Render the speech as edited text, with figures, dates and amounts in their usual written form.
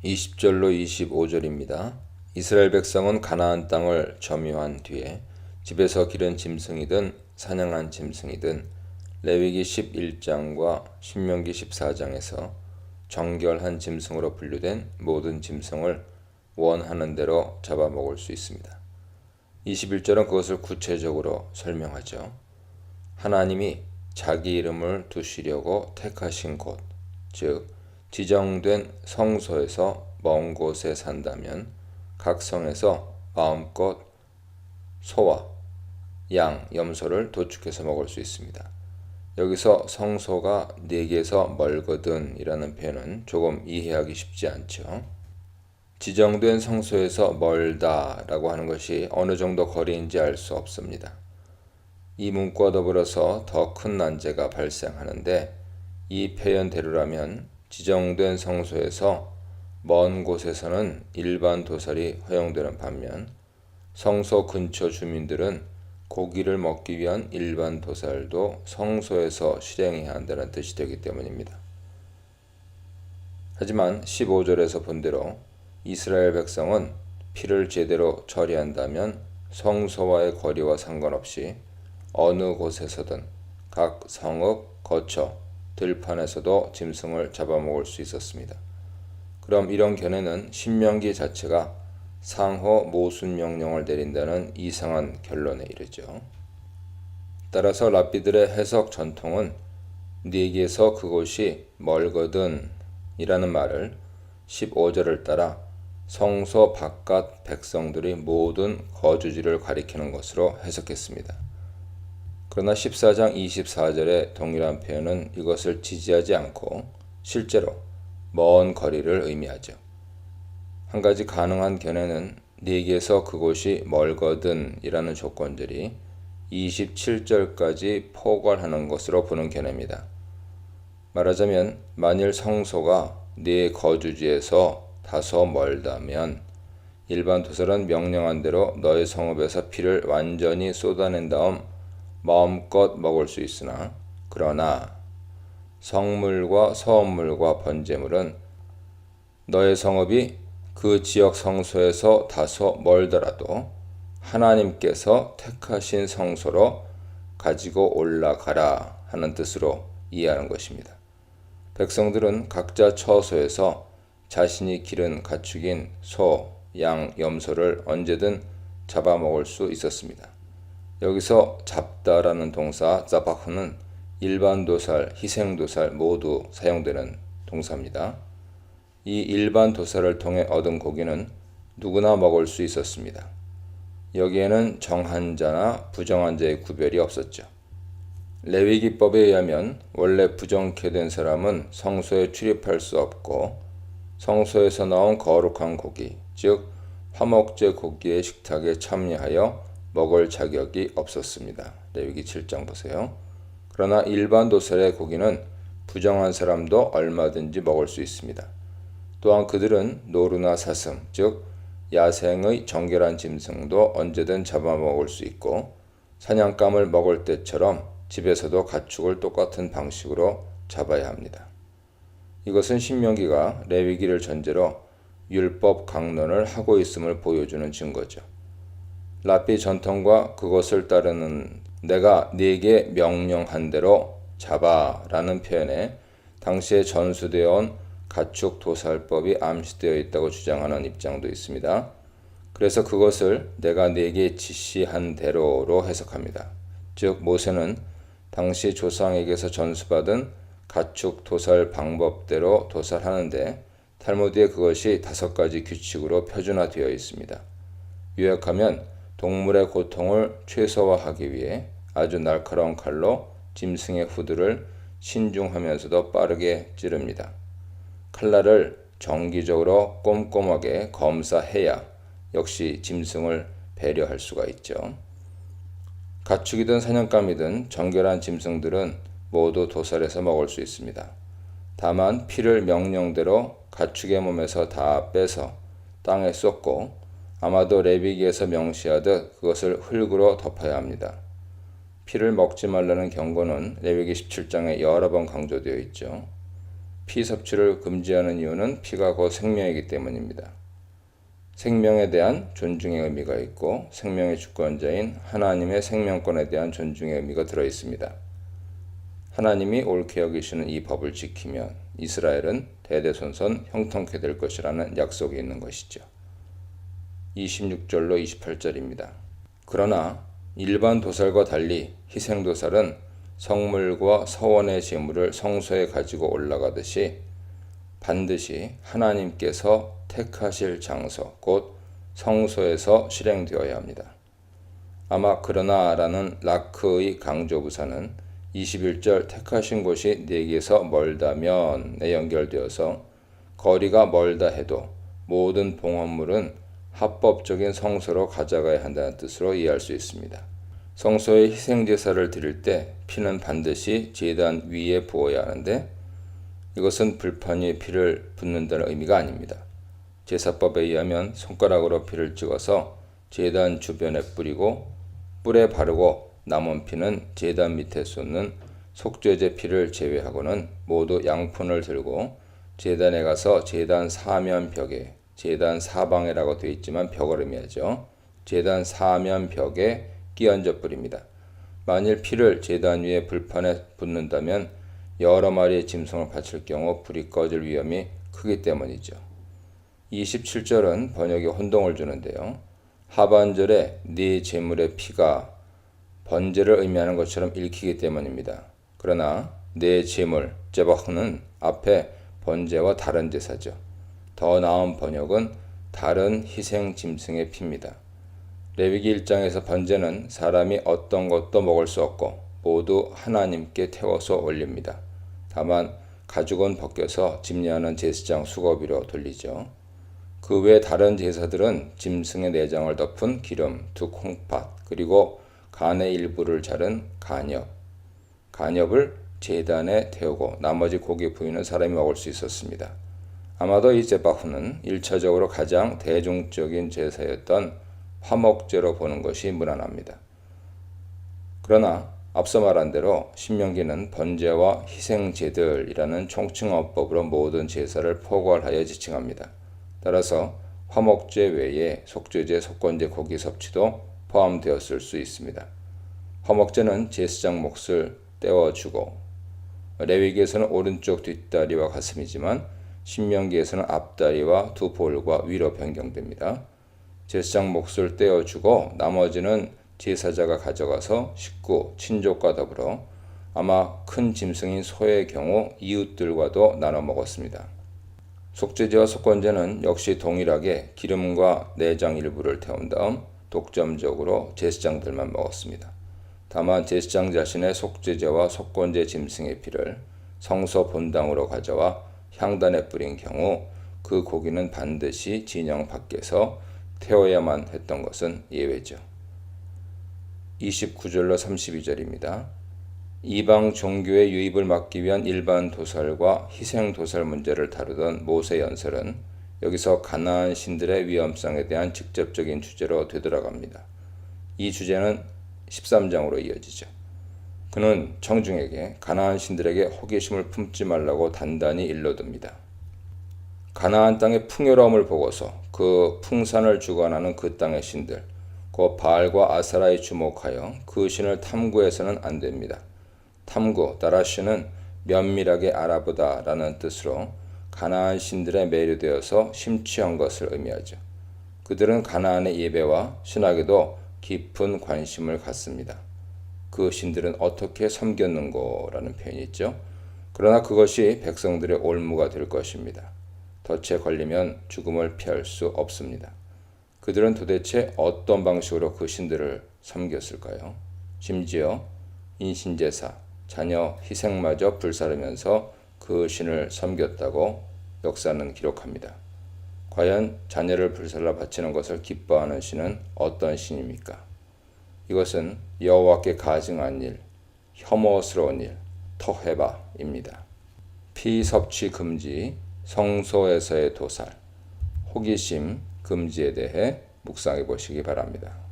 20절로 25절입니다. 이스라엘 백성은 가나안 땅을 점유한 뒤에 집에서 기른 짐승이든 사냥한 짐승이든 레위기 11장과 신명기 14장에서 정결한 짐승으로 분류된 모든 짐승을 원하는 대로 잡아먹을 수 있습니다. 21절은 그것을 구체적으로 설명하죠. 하나님이 자기 이름을 두시려고 택하신 곳, 즉 지정된 성소에서 먼 곳에 산다면 각 성에서 마음껏 소와 양, 염소를 도축해서 먹을 수 있습니다. 여기서 성소가 네게서 멀거든 이라는 표현은 조금 이해하기 쉽지 않죠. 지정된 성소에서 멀다 라고 하는 것이 어느 정도 거리인지 알 수 없습니다. 이 문구와 더불어서 더 큰 난제가 발생하는데, 이 표현대로라면 지정된 성소에서 먼 곳에서는 일반 도살이 허용되는 반면 성소 근처 주민들은 고기를 먹기 위한 일반 도살도 성소에서 실행해야 한다는 뜻이 되기 때문입니다. 하지만 15절에서 본 대로 이스라엘 백성은 피를 제대로 처리한다면 성소와의 거리와 상관없이 어느 곳에서든 각 성읍, 거처, 들판에서도 짐승을 잡아먹을 수 있었습니다. 그럼 이런 견해는 신명기 자체가 상호 모순 명령을 내린다는 이상한 결론에 이르죠. 따라서 랍비들의 해석 전통은 네게서 그곳이 멀거든 이라는 말을 15절을 따라 성소 바깥 백성들이 모든 거주지를 가리키는 것으로 해석했습니다. 그러나 14장 24절의 동일한 표현은 이것을 지지하지 않고 실제로 먼 거리를 의미하죠. 한 가지 가능한 견해는 네게서 그곳이 멀거든 이라는 조건들이 27절까지 포괄하는 것으로 보는 견해입니다. 말하자면 만일 성소가 네 거주지에서 다소 멀다면 일반 도살은 명령한 대로 너의 성읍에서 피를 완전히 쏟아낸 다음 마음껏 먹을 수 있으나, 그러나 성물과 서원물과 번제물은 너의 성읍이 그 지역 성소에서 다소 멀더라도 하나님께서 택하신 성소로 가지고 올라가라 하는 뜻으로 이해하는 것입니다. 백성들은 각자 처소에서 자신이 기른 가축인 소, 양, 염소를 언제든 잡아먹을 수 있었습니다. 여기서 잡다라는 동사 자바흐는 일반 도살, 희생 도살 모두 사용되는 동사입니다. 이 일반 도살을 통해 얻은 고기는 누구나 먹을 수 있었습니다. 여기에는 정한 자나 부정한 자의 구별이 없었죠. 레위기법에 의하면 원래 부정케 된 사람은 성소에 출입할 수 없고, 성소에서 나온 거룩한 고기, 즉 화목제 고기의 식탁에 참여하여 먹을 자격이 없었습니다. 레위기 7장 보세요. 그러나 일반 도살의 고기는 부정한 사람도 얼마든지 먹을 수 있습니다. 또한 그들은 노루나 사슴, 즉 야생의 정결한 짐승도 언제든 잡아먹을 수 있고, 사냥감을 먹을 때처럼 집에서도 가축을 똑같은 방식으로 잡아야 합니다. 이것은 신명기가 레위기를 전제로 율법 강론을 하고 있음을 보여주는 증거죠. 랍비 전통과 그것을 따르는 내가 네게 명령한 대로 잡아 라는 표현에 당시에 전수되어 온 가축 도살법이 암시되어 있다고 주장하는 입장도 있습니다. 그래서 그것을 내가 네게 지시한 대로로 해석합니다. 즉 모세는 당시 조상에게서 전수받은 가축 도살 방법대로 도살하는데, 탈무드에 그것이 5가지 규칙으로 표준화되어 있습니다. 요약하면 동물의 고통을 최소화하기 위해 아주 날카로운 칼로 짐승의 후드를 신중하면서도 빠르게 찌릅니다. 칼날을 정기적으로 꼼꼼하게 검사해야 역시 짐승을 배려할 수가 있죠. 가축이든 사냥감이든 정결한 짐승들은 모두 도살해서 먹을 수 있습니다. 다만 피를 명령대로 가축의 몸에서 다 빼서 땅에 쏟고, 아마도 레위기에서 명시하듯 그것을 흙으로 덮어야 합니다. 피를 먹지 말라는 경고는 레위기 17장에 여러 번 강조되어 있죠. 피 섭취를 금지하는 이유는 피가 곧 생명이기 때문입니다. 생명에 대한 존중의 의미가 있고 생명의 주권자인 하나님의 생명권에 대한 존중의 의미가 들어 있습니다. 하나님이 옳게 여기시는 이 법을 지키면 이스라엘은 대대손손 형통케 될 것이라는 약속이 있는 것이죠. 26절로 28절입니다. 그러나 일반 도살과 달리 희생도살은 성물과 서원의 제물을 성소에 가지고 올라가듯이 반드시 하나님께서 택하실 장소, 곧 성소에서 실행되어야 합니다. 아마 그러나라는 라크의 강조부사는 21절 택하신 곳이 네게서 멀다면에 연결되어서 거리가 멀다 해도 모든 봉헌물은 합법적인 성소로 가져가야 한다는 뜻으로 이해할 수 있습니다. 성소에 희생제사를 드릴 때 피는 반드시 제단 위에 부어야 하는데 이것은 불판 위에 피를 붓는다는 의미가 아닙니다. 제사법에 의하면 손가락으로 피를 찍어서 제단 주변에 뿌리고 뿔에 바르고 남은 피는 제단 밑에 쏟는 속죄제 피를 제외하고는 모두 양푼을 들고 제단에 가서 제단 사면 벽에, 제단 사방에라고 되어 있지만 벽을 의미하죠. 제단 사면 벽에 끼얹어 뿌립니다. 만일 피를 제단 위에 불판에 붓는다면 여러 마리의 짐승을 바칠 경우 불이 꺼질 위험이 크기 때문이죠. 27절은 번역에 혼동을 주는데요. 하반절에 네 제물의 피가 번제를 의미하는 것처럼 읽히기 때문입니다. 그러나 네 제물, 제바흐는 앞에 번제와 다른 제사죠. 더 나은 번역은 다른 희생 짐승의 피입니다. 레위기 1장에서 번제는 사람이 어떤 것도 먹을 수 없고 모두 하나님께 태워서 올립니다. 다만 가죽은 벗겨서 집례하는 제사장 수거비로 돌리죠. 그 외 다른 제사들은 짐승의 내장을 덮은 기름, 두 콩팥, 그리고 간의 일부를 자른 간엽을 제단에 태우고 나머지 고기 부위는 사람이 먹을 수 있었습니다. 아마도 이 제바흐는 1차적으로 가장 대중적인 제사였던 화목제로 보는 것이 무난합니다. 그러나 앞서 말한 대로 신명기는 번제와 희생제들이라는 총칭어법으로 모든 제사를 포괄하여 지칭합니다. 따라서 화목제 외에 속죄제, 속건제, 고기 섭취도 포함되었을 수 있습니다. 화목제는 제사장 몫을 떼어주고 레위기에서는 오른쪽 뒷다리와 가슴이지만 신명기에서는 앞다리와 두 볼과 위로 변경됩니다. 제사장 몫을 떼어주고 나머지는 제사자가 가져가서 식구, 친족과 더불어 아마 큰 짐승인 소의 경우 이웃들과도 나눠 먹었습니다. 속죄제와 속건제는 역시 동일하게 기름과 내장 일부를 태운 다음 독점적으로 제사장들만 먹었습니다. 다만 제사장 자신의 속죄제와 속건제 짐승의 피를 성소 본당으로 가져와 향단에 뿌린 경우 그 고기는 반드시 진영 밖에서 태워야만 했던 것은 예외죠. 29절로 32절입니다. 이방 종교의 유입을 막기 위한 일반 도살과 희생 도살 문제를 다루던 모세 연설은 여기서 가나안 신들의 위험성에 대한 직접적인 주제로 되돌아갑니다. 이 주제는 13장으로 이어지죠. 그는 청중에게 가나안 신들에게 호기심을 품지 말라고 단단히 일러둡니다. 가나안 땅의 풍요로움을 보고서 그 풍산을 주관하는 그 땅의 신들, 곧 바알과 아사라에 주목하여 그 신을 탐구해서는 안 됩니다. 탐구, 다라시는 면밀하게 알아보다라는 뜻으로 가나안 신들에 매료되어서 심취한 것을 의미하죠. 그들은 가나안의 예배와 신학에도 깊은 관심을 갖습니다. 그 신들은 어떻게 섬겼는고라는 표현이 있죠. 그러나 그것이 백성들의 올무가 될 것입니다. 덫에 걸리면 죽음을 피할 수 없습니다. 그들은 도대체 어떤 방식으로 그 신들을 섬겼을까요? 심지어 인신제사, 자녀 희생마저 불사르면서 그 신을 섬겼다고 역사는 기록합니다. 과연 자녀를 불살라 바치는 것을 기뻐하는 신은 어떤 신입니까? 이것은 여호와께 가증한 일, 혐오스러운 일, 토헤바입니다. 피 섭취 금지, 성소에서의 도살, 호기심 금지에 대해 묵상해 보시기 바랍니다.